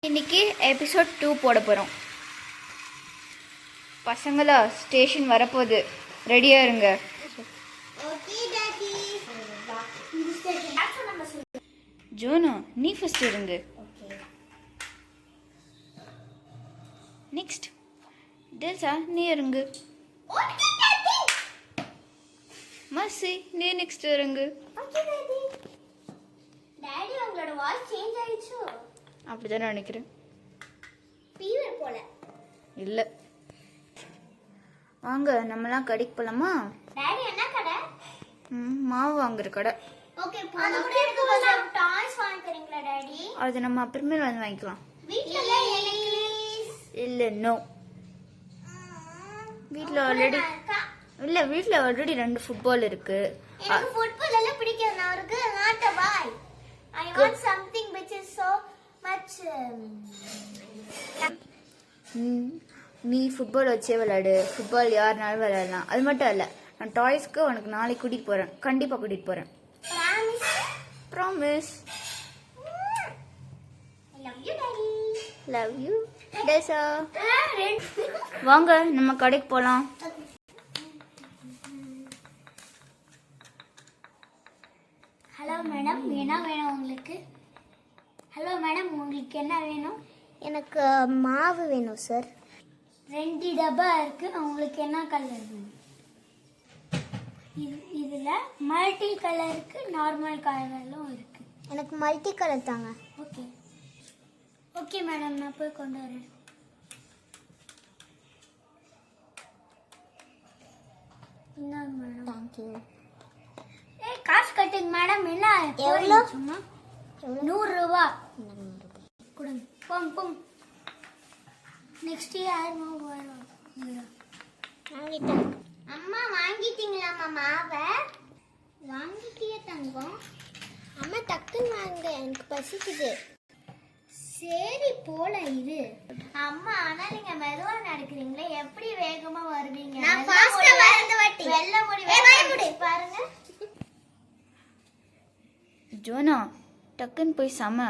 இன்னைக்கு எபிசோட் 2 போட போகிறோம். பசங்களா ஸ்டேஷன் வரப்போகுது, ரெடியாக இருங்க. ஜோனோ நீ ஃபர்ஸ்ட் இருங்க. நெக்ஸ்ட் டெல்சா நீ இருங்க. மர்சி நீ நெக்ஸ்ட் இருங்க. டாடி உங்களோட வாய்ஸ் சேஞ்ச் ஆயிடுச்சோ? அப்படிதான் நினைக்கிறேன். ஃபீவர் போல. இல்லை, வாங்க நம்மலாம் கடைக்கு போகலாமா? டாடி என்ன கடை? மாவு வாங்குற கடை. ஓகே, அது கூட எனக்கு கொஞ்சம் டாய்ஸ் வாங்கி தரீங்களா டாடி? அது நம்ம அப்புறமே வந்து வாங்கிக்கலாம். வீட்ல இல்லை, நோ. வீட்டில் ஆல்ரெடி இல்லை, வீட்டில் ஆல்ரெடி 2 ஃபுட்பால் இருக்கு. எனக்கு ஃபுட்பால் எல்லாம் பிடிக்காது. நான் ஒரு not a boy. I want something which is so much நீ ஃபுட்பால் வச்சே விளையாடு. ஃபுட்பால் யாருனாலும் விளையாடலாம். அது மட்டும் இல்லை, நான் டாய்ஸ்க்கு உனக்கு நாளைக்கு கூட்டிகிட்டு போகிறேன். கண்டிப்பாக கூட்டிகிட்டு போகிறேன். Promise. I love you daddy. Love you DESA. வாங்க நம்ம கடைக்கு போகலாம். ஹலோ மேடம், என்ன வேணும் உங்களுக்கு? ஹலோ மேடம், உங்களுக்கு என்ன வேணும்? எனக்கு மாவு வேணும் சார். 2 டப்பா இருக்கு. உங்களுக்கு என்ன கலர் வேணும்? இதுல மல்டி கலர் இருக்கு, நார்மல் கலர்லும் இருக்கு. எனக்கு மல்டி கலர் தாங்க. ஓகே ஓகே மேடம், நான் போய் கொண்டு வரேன். இந்தாங்க மேடம். தேங்க்யூ. காசு கட்டுங்க மேடம். என்ன எவ்வளோ? சும்மா 100 ரூபா கொடுங்க. போம் போம். நெக்ஸ்ட் இயர் வாங்கிட்டேன். அம்மா வாங்கிட்டீங்களாம்மா மாவை? வாங்கிட்டியே தங்கம். அம்மா டக்குன்னு வாங்க, எனக்கு பசிக்குது. சரி போல இரு. அம்மா ஆனா நீங்க மெதுவா நடக்கிறீங்களே, எப்படி வேகமா வருவீங்க? நான் ஃபாஸ்டா வரந்த வாட்டி வெல்ல முடியும் பாருங்க. ஜோனா டக்குன்னு போய் சம.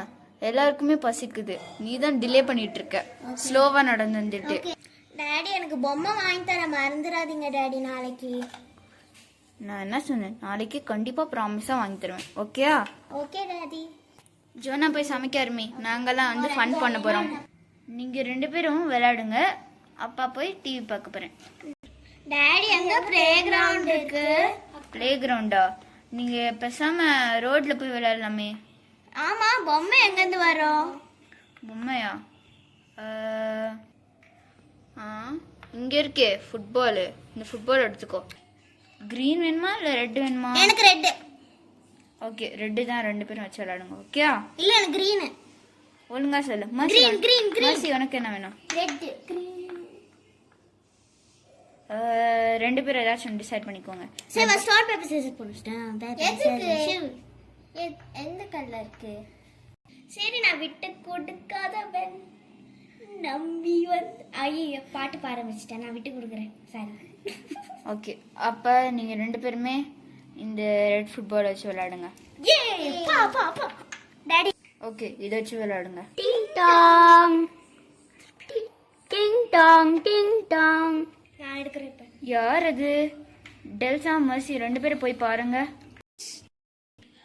எல்லாருக்குமே பசிக்குது. நீ தான் டிலே பண்ணிட்டு இருக்க. ஸ்லோவா நடந்து வந்துட்டு. டாடி எனக்கு பொம்மை வாங்கி தர மறந்துடாதீங்க டாடி. நாளைக்கு நான் என்ன சொன்னேன்? நாளைக்கு கண்டிப்பா ப்ராமிஸா வாங்கி தருவேன். ஓகேயா? Okay daddy. ஜோனா போய் சமைக்க ஆரம்பி. நாங்கெல்லாம் வந்து ஃபன் பண்ண போறோம். நீங்க 2 பேரும் விளையாடுங்க. அப்பா போய் டிவி பார்க்க போறேன். டாடி அங்க ப்ளே கிரவுண்ட் இருக்கு. ப்ளே கிரவுண்டா? நீங்க பேசாம ரோட்ல போய் விளையாடலாமே. ஆமா, பொம்மை எங்க இருந்து வரும்? பொம்மையா? இங்க இருக்கே ஃபுட்பால். இந்த ஃபுட்பால் எடுத்துக்கோ. கிரீன் வேணுமா இல்ல ரெட் வேணுமா? எனக்கு ரெட். ஓகே, ரெட் தான். 2 பேரும் வச்சு விளையாடுங்க. ஓகேயா? இல்ல எனக்கு கிரீன். ஒழுங்கா சொல்லு. Green green green. மர்சி உனக்கு என்ன வேணும்? Red green. 2 பேரும் ஏதாச்சும் டிசைட் பண்ணிக்கோங்க. சரி, ஸ்டார் பேப்பர் சீசர் போடுறேன். எந்த கலர் இருக்கு? சரி, நான் விட்டு கொடுக்காதவன் நம்பி வந்து ஐயோ பாட்டு பாட ஆரம்பிச்சிட்டேன். நான் விட்டு கொடுக்குறேன். சரி ஓகே, அப்ப நீங்க 2 பேருமே இந்த ரெட் ஃபுட்பால் வச்சு விளையாடுங்க. டாடி ஓகே, இதை வச்சு விளையாடுங்க. டிங் டாங் டிங் டாங் டிங் டாங். நான் எடுக்கிறேன். இப்ப யார் அது? டெல்சா, மர்சி 2 பேரும் போய் பாருங்க.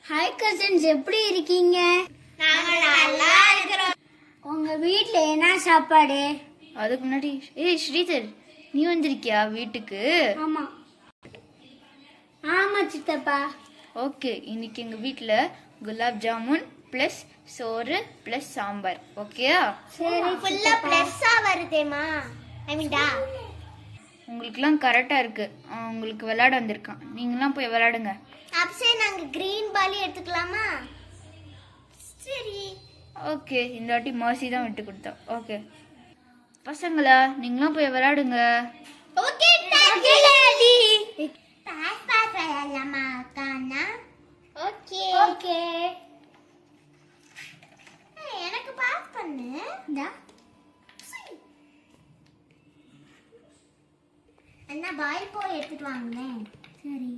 ஹாய் கசின்ஸ், எப்படி இருக்கீங்க? நாங்க நல்லா இருக்கோம். உங்க வீட்ல என்ன சாப்பாடு? அதுக்கு முன்னாடி ஸ்ரீதர், நீ வந்திருக்கியா வீட்டுக்கு? ஆமா ஆமா சித்தப்பா. ஓகே, இன்னைக்கு எங்க வீட்ல குலாப் ஜாமுன் பிளஸ் சோறு பிளஸ் சாம்பார். ஓகேயா? சரி, ஃபுல்லா பிளஸ்ஸா வருதேமா. ஐ மீன் டா. உங்களுக்குலாம் கரெக்டா இருக்கு. உங்களுக்கு விளையாட வந்திருக்கான். நீங்களாம் போய் விளையாடுங்க. அப்பே நாங்க கிரீன் பால் எடுத்துக்கலாமா? சரி ஓகே, இந்த வாட்டி மர்சி தான் விட்டு கொடுத்தா. ஓகே பசங்களா, நீங்களாம் போய் விளையாடுங்க. Okay daddy. பாஸ் பாஸ் விளையாடலாமா கானா? Okay okay. எனக்கு பாஸ் பண்ணு. டா அண்ணா பால் போய் எடுத்துட்டு வாங்களேன். சரி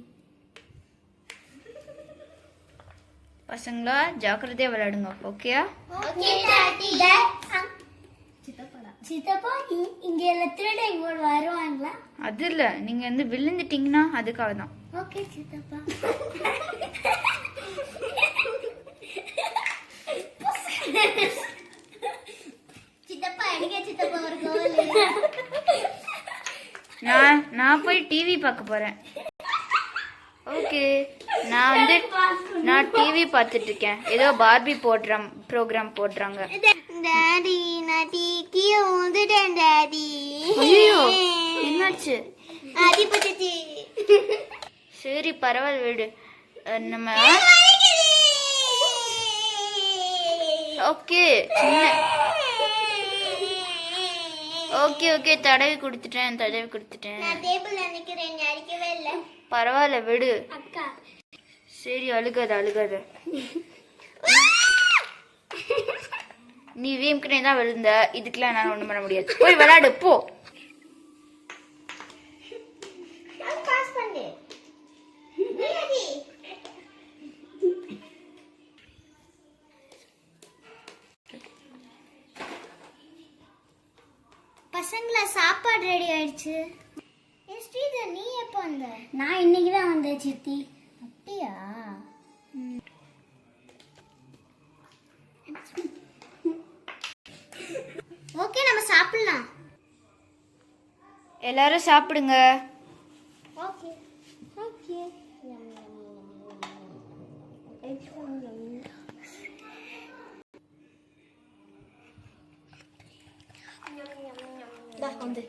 பசங்களா ஜாக்கிரதையா விளையாடுங்க. ஓகேயா? Okay daddy. சித்தப்பா இங்க எல்லாம் திருட இங்க வருவாங்களா? அது இல்லை, நீங்கள் வந்து விழுந்துட்டீங்கன்னா அதுக்காக தான். ஓகே சித்தப்பா. சித்தப்பா அடிக்க சித்தப்பா ஒரு கோல். நான் போய் டிவி பார்க்க போகிறேன். ஓகே, நான் டிவி பார்த்துட்டு இருக்கேன். ஏதோ பார்பி ப்ரோக்ராம் போடுறாங்க. டாடி நான் கீழே ஊந்துட்டேன் டாடி. ஐயோ, என்னாச்சு? அடிபட்டுச்சு. சரி பரவாயில்ல விடு. நம்ம ஓகே ஓகே தடவி கொடுத்துட்டேன். நான் டேபிள்ல நிக்கிறேன், அடிக்கவே இல்ல. பரவாயில்ல விடு. அக்கா சரி, அழுகாத. நீ வீம்கிட்டே தான் விழுந்த. இதுக்கெல்லாம் என்னால ஒண்ணும் பண்ண முடியாது. போய் விளையாடு போ. பாஸ் பண்ணு. டாடி பசங்களா சாப்பாடு ரெடி ஆயிடுச்சு. ஸ்ரீதர் நீ எப்போ வந்த? நான் இன்னைக்கு தான் வந்தேன் சித்தி. அப்படியா? ஓகே நம்ம சாப்பிடலாம். எல்லாரும் சாப்பிடுங்க. Okay okay. வந்து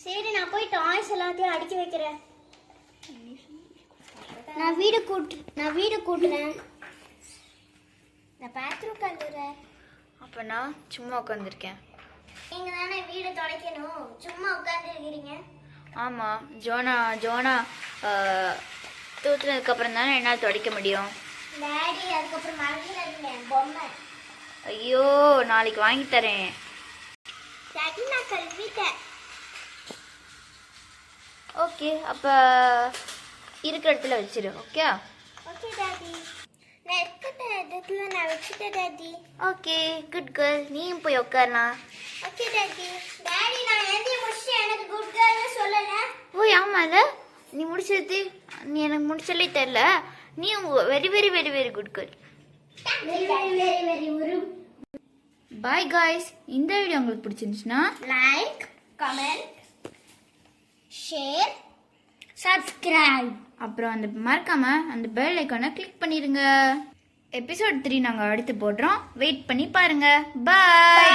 சரி நான் போய் டாய்ஸ் எல்லாத்தையும் அடுக்கி வைக்கிறேன். நான் வீடு கூட்டுறேன். நான் பாத்ரூம் கழுவுறேன். அப்ப நான் சும்மா உட்காந்துருக்கேன். நீங்க தானே வீடு துடைக்கணும், சும்மா உட்கார்ந்து இருக்கிறீங்க. ஆமா, ஜோனா தூத்துனதுக்கு அப்புறம் தானே என்னால் துடைக்க முடியும். டாடி அதுக்கப்புறம் மறந்துடாதீங்க பொம்மை. ஐயோ, நாளைக்கு வாங்கி தரேன். டாடி நான் கழுவிட்டேன். ஓகே, அப்ப இருக்கிற இடத்துல வச்சிரு. Okay okay daddy. நான் இருக்கிற இடத்துல நான் வச்சுட்டேன் டாடி. Okay, good girl. நீயும் போய் உட்காரலாம். Okay daddy. டாடி நான் எழுதி முடிச்சு எனக்கு குட் கேர்ள்னு சொல்லல. ஓ ஆமால, நீ முடிச்சது நீ எனக்கு முடிச்சலே தெரியல. நீ very very very very good girl. Bye guys. இந்த வீடியோ உங்களுக்கு பிடிச்சிருந்துச்சுன்னா லைக், கமெண்ட், ஷேர், சப்ஸ்கிரைப். அப்புறம் மறக்காம அந்த பெல் ஐக்கானை கிளிக் பண்ணிருங்க. எபிசோட் 3 நாங்கள் அடுத்து போடுறோம். வெயிட் பண்ணி பாருங்க. பாய்.